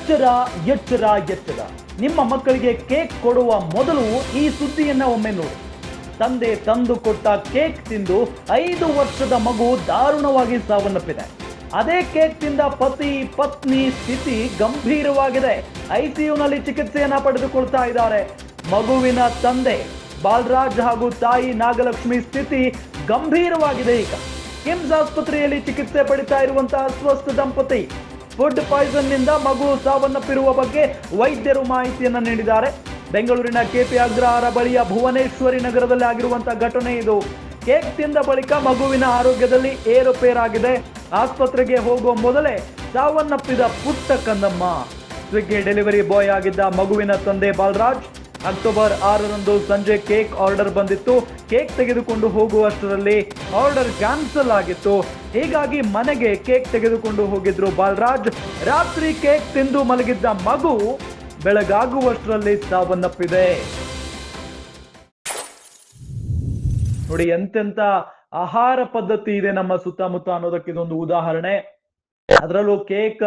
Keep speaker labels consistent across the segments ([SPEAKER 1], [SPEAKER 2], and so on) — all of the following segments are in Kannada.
[SPEAKER 1] ಎಚ್ಚರ ಎಚ್ಚರ ಎಚ್ಚರ. ನಿಮ್ಮ ಮಕ್ಕಳಿಗೆ ಕೇಕ್ ಕೊಡುವ ಮೊದಲು ಈ ಸುದ್ದಿಯನ್ನ ಒಮ್ಮೆ ನೋಡಿ. ತಂದೆ ತಂದು ಕೊಟ್ಟ ಕೇಕ್ ತಿಂದು 5 ವರ್ಷದ ಮಗು ದಾರುಣವಾಗಿ ಸಾವನ್ನಪ್ಪಿದೆ. ಅದೇ ಕೇಕ್ ತಿಂದ ಪತಿ ಪತ್ನಿ ಸ್ಥಿತಿ ಗಂಭೀರವಾಗಿದೆ. ಐಸಿಯುನಲ್ಲಿ ಚಿಕಿತ್ಸೆಯನ್ನ ಪಡೆದುಕೊಳ್ತಾ ಇದ್ದಾರೆ. ಮಗುವಿನ ತಂದೆ ಬಾಲರಾಜ್ ಹಾಗೂ ತಾಯಿ ನಾಗಲಕ್ಷ್ಮಿ ಸ್ಥಿತಿ ಗಂಭೀರವಾಗಿದೆ. ಈಗ ಕಿಮ್ಸ್ ಆಸ್ಪತ್ರೆಯಲ್ಲಿ ಚಿಕಿತ್ಸೆ ಪಡಿತಾ ಇರುವಂತಹ ಅಸ್ವಸ್ಥ ದಂಪತಿ ಫುಡ್ ಪಾಯ್ಸನ್ ನಿಂದ ಮಗು ಸಾವನ್ನಪ್ಪಿರುವ ಬಗ್ಗೆ ವೈದ್ಯರು ಮಾಹಿತಿಯನ್ನ ನೀಡಿದ್ದಾರೆ. ಬೆಂಗಳೂರಿನ ಕೆಪಿ ಅಗ್ರಹಾರ ಬಳಿಯ ಭುವನೇಶ್ವರಿ ನಗರದಲ್ಲಿ ಆಗಿರುವಂತಹ ಘಟನೆ ಇದು. ಕೇಕ್ ತಿಂದ ಬಳಿಕ ಮಗುವಿನ ಆರೋಗ್ಯದಲ್ಲಿ ಏರುಪೇರಾಗಿದೆ. ಆಸ್ಪತ್ರೆಗೆ ಹೋಗುವ ಮೊದಲೇ ಸಾವನ್ನಪ್ಪಿದ ಪುಟ್ಟ ಕಂದಮ್ಮ. ಸ್ವಿಗ್ಗಿ ಡೆಲಿವರಿ ಬಾಯ್ ಆಗಿದ್ದ ಮಗುವಿನ ತಂದೆ ಬಾಲರಾಜ್ ಅಕ್ಟೋಬರ್ 6ರಂದು ಸಂಜೆ ಕೇಕ್ ಆರ್ಡರ್ ಬಂದಿತ್ತು. ಕೇಕ್ ತೆಗೆದುಕೊಂಡು ಹೋಗುವಷ್ಟರಲ್ಲಿ ಆರ್ಡರ್ ಕ್ಯಾನ್ಸಲ್ ಆಗಿತ್ತು. ಹೀಗಾಗಿ ಮನೆಗೆ ಕೇಕ್ ತೆಗೆದುಕೊಂಡು ಹೋಗಿದ್ರು ಬಾಲರಾಜ್. ರಾತ್ರಿ ಕೇಕ್ ತಿಂದು ಮಲಗಿದ್ದ ಮಗು ಬೆಳಗಾಗುವಷ್ಟರಲ್ಲಿ ಸಾವನ್ನಪ್ಪಿದೆ. ನೋಡಿ ಎಂತೆಂತ ಆಹಾರ ಪದ್ಧತಿ ಇದೆ ನಮ್ಮ ಸುತ್ತಮುತ್ತ ಅನ್ನೋದಕ್ಕೆ ಇದೊಂದು ಉದಾಹರಣೆ. ಅದರಲ್ಲೂ ಕೇಕ್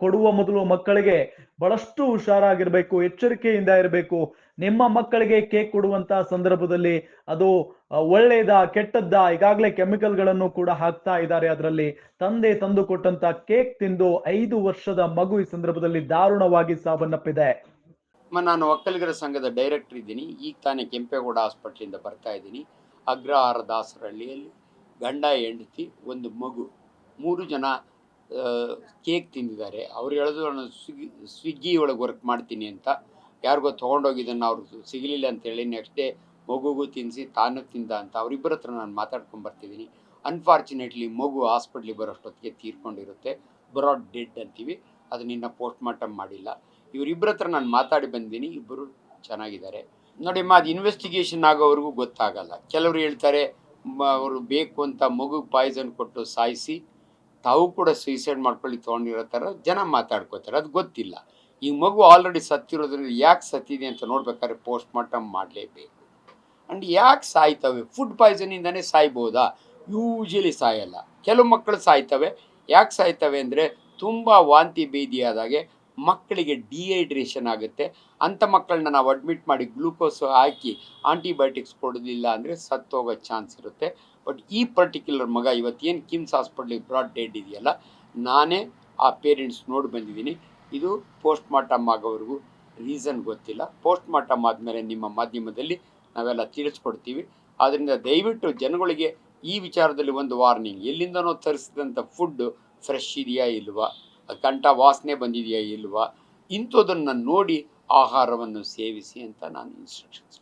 [SPEAKER 1] ಕೊಡುವ ಮೊದಲು ಮಕ್ಕಳಿಗೆ ಬಹಳಷ್ಟು ಹುಷಾರಾಗಿರ್ಬೇಕು, ಎಚ್ಚರಿಕೆಯಿಂದ ಇರಬೇಕು. ನಿಮ್ಮ ಮಕ್ಕಳಿಗೆ ಕೇಕ್ ಕೊಡುವಂತಹ ಸಂದರ್ಭದಲ್ಲಿ ಅದು ಒಳ್ಳೆಯದಾ ಕೆಟ್ಟದ್ದಾ, ಈಗಾಗಲೇ ಕೆಮಿಕಲ್ಗಳನ್ನು ಕೂಡ ಹಾಕ್ತಾ ಇದ್ದಾರೆ. ಅದರಲ್ಲಿ ತಂದೆ ತಂದು ಕೊಟ್ಟಂತ ಕೇಕ್ ತಿಂದು 5 ವರ್ಷದ ಮಗು ಈ ಸಂದರ್ಭದಲ್ಲಿ ದಾರುಣವಾಗಿ ಸಾವನ್ನಪ್ಪಿದೆ.
[SPEAKER 2] ನಾನು ಒಕ್ಕಲಿಗರ ಸಂಘದ ಡೈರೆಕ್ಟರ್ ಇದ್ದೀನಿ. ಈಗ ತಾನೇ ಕೆಂಪೇಗೌಡ ಹಾಸ್ಪಿಟ್ಲಿಂದ ಬರ್ತಾ ಇದ್ದೀನಿ. ಅಗ್ರಹಾರ ದಾಸರಹಳ್ಳಿಯಲ್ಲಿ ಗಂಡ ಹೆಂಡತಿ ಒಂದು ಮಗು 3 ಜನ ಕೇಕ್ ತಿಂದಿದ್ದಾರೆ. ಅವ್ರು ಹೇಳೋದು ನಾನು ಸ್ವಿಗ್ಗಿ ಒಳಗೆ ವರ್ಕ್ ಮಾಡ್ತೀನಿ ಅಂತ, ಯಾರಿಗೋ ತೊಗೊಂಡೋಗಿದ್ದನ್ನು ಅವ್ರು ಸಿಗಲಿಲ್ಲ ಅಂತೇಳಿ ನೆಕ್ಸ್ಟ್ ಡೇ ಮಗುಗೂ ತಿನ್ನಿಸಿ ತಾನು ತಿಂದ ಅಂತ ಅವರಿಬ್ಬರ ಹತ್ರ ನಾನು ಮಾತಾಡ್ಕೊಂಡು ಬರ್ತಿದ್ದೀನಿ. ಅನ್ಫಾರ್ಚುನೇಟ್ಲಿ ಮಗು ಹಾಸ್ಪಿಟ್ಲಿಗೆ ಬರೋಷ್ಟೊತ್ತಿಗೆ ತೀರ್ಕೊಂಡಿರುತ್ತೆ. ಬ್ರಾಡ್ ಡೆಡ್ ಅಂತೀವಿ. ಅದು ನಿನ್ನ ಪೋಸ್ಟ್ ಮಾರ್ಟಮ್ ಮಾಡಿಲ್ಲ. ಇವರಿಬ್ಬರ ಹತ್ರ ನಾನು ಮಾತಾಡಿ ಬಂದಿದ್ದೀನಿ. ಇಬ್ಬರು ಚೆನ್ನಾಗಿದ್ದಾರೆ. ನೋಡಿಮ್ಮ, ಅದು ಇನ್ವೆಸ್ಟಿಗೇಷನ್ ಆಗೋವರೆಗೂ ಗೊತ್ತಾಗಲ್ಲ. ಕೆಲವರು ಹೇಳ್ತಾರೆ ಅವರು ಬೇಕು ಅಂತ ಮಗು ಪಾಯ್ಸನ್ ಕೊಟ್ಟು ಸಾಯಿಸಿ ತಾವು ಕೂಡ ಸೂಸೈಡ್ ಮಾಡ್ಕೊಳ್ಳಿ ತೊಗೊಂಡಿರೋ ಥರ ಜನ ಮಾತಾಡ್ಕೋತಾರೆ. ಅದು ಗೊತ್ತಿಲ್ಲ. ಈ ಮಗು ಆಲ್ರೆಡಿ ಸತ್ತಿರೋದ್ರಿಂದ ಯಾಕೆ ಸತ್ತಿದೆ ಅಂತ ನೋಡ್ಬೇಕಾದ್ರೆ ಪೋಸ್ಟ್ ಮಾರ್ಟಮ್ ಮಾಡಲೇಬೇಕು. ಆ್ಯಂಡ್ ಯಾಕೆ ಸಾಯ್ತವೆ? ಫುಡ್ ಪಾಯ್ಸನಿಂದನೇ ಸಾಯ್ಬೋದಾ? ಯೂಶಲಿ ಸಾಯಲ್ಲ. ಕೆಲವು ಮಕ್ಕಳು ಸಾಯ್ತವೆ. ಯಾಕೆ ಸಾಯ್ತವೆ ಅಂದರೆ ತುಂಬ ವಾಂತಿ ಭೇದಿ ಆದಾಗೆ ಮಕ್ಕಳಿಗೆ ಡಿಹೈಡ್ರೇಷನ್ ಆಗುತ್ತೆ. ಅಂಥ ಮಕ್ಕಳನ್ನ ನಾವು ಅಡ್ಮಿಟ್ ಮಾಡಿ ಗ್ಲೂಕೋಸ್ ಹಾಕಿ ಆಂಟಿಬಯೋಟಿಕ್ಸ್ ಕೊಡೋದಿಲ್ಲ ಅಂದರೆ ಸತ್ತೋಗೋ ಚಾನ್ಸ್ ಇರುತ್ತೆ. ಬಟ್ ಈ ಪರ್ಟಿಕ್ಯುಲರ್ ಮಗ ಇವತ್ತೇನು ಕಿಮ್ಸ್ ಹಾಸ್ಪಿಟ್ಲಿಗೆ ಬ್ರಾಡ್ ಡೆಡ್ ಇದೆಯಲ್ಲ, ನಾನೇ ಆ ಪೇರೆಂಟ್ಸ್ ನೋಡಿ ಬಂದಿದ್ದೀನಿ. ಇದು ಪೋಸ್ಟ್ ಮಾರ್ಟಮ್ ಆಗೋವರೆಗೂ ರೀಸನ್ ಗೊತ್ತಿಲ್ಲ. ಪೋಸ್ಟ್ ಮಾರ್ಟಮ್ ಆದಮೇಲೆ ನಿಮ್ಮ ಮಾಧ್ಯಮದಲ್ಲಿ ನಾವೆಲ್ಲ ತಿಳಿಸ್ಕೊಡ್ತೀವಿ. ಆದ್ದರಿಂದ ದಯವಿಟ್ಟು ಜನಗಳಿಗೆ ಈ ವಿಚಾರದಲ್ಲಿ ಒಂದು ವಾರ್ನಿಂಗ್. ಎಲ್ಲಿಂದನೋ ತರಿಸಿದಂಥ ಫುಡ್ಡು ಫ್ರೆಶ್ ಇದೆಯಾ ಇಲ್ವಾ, ಕಂಠ ವಾಸನೆ ಬಂದಿದೆಯಾ ಇಲ್ವಾ, ಇಂಥದ್ದನ್ನು ನೋಡಿ ಆಹಾರವನ್ನು ಸೇವಿಸಿ ಅಂತ ನಾನು ಇನ್ಸ್ಟ್ರಕ್ಷನ್ಸ್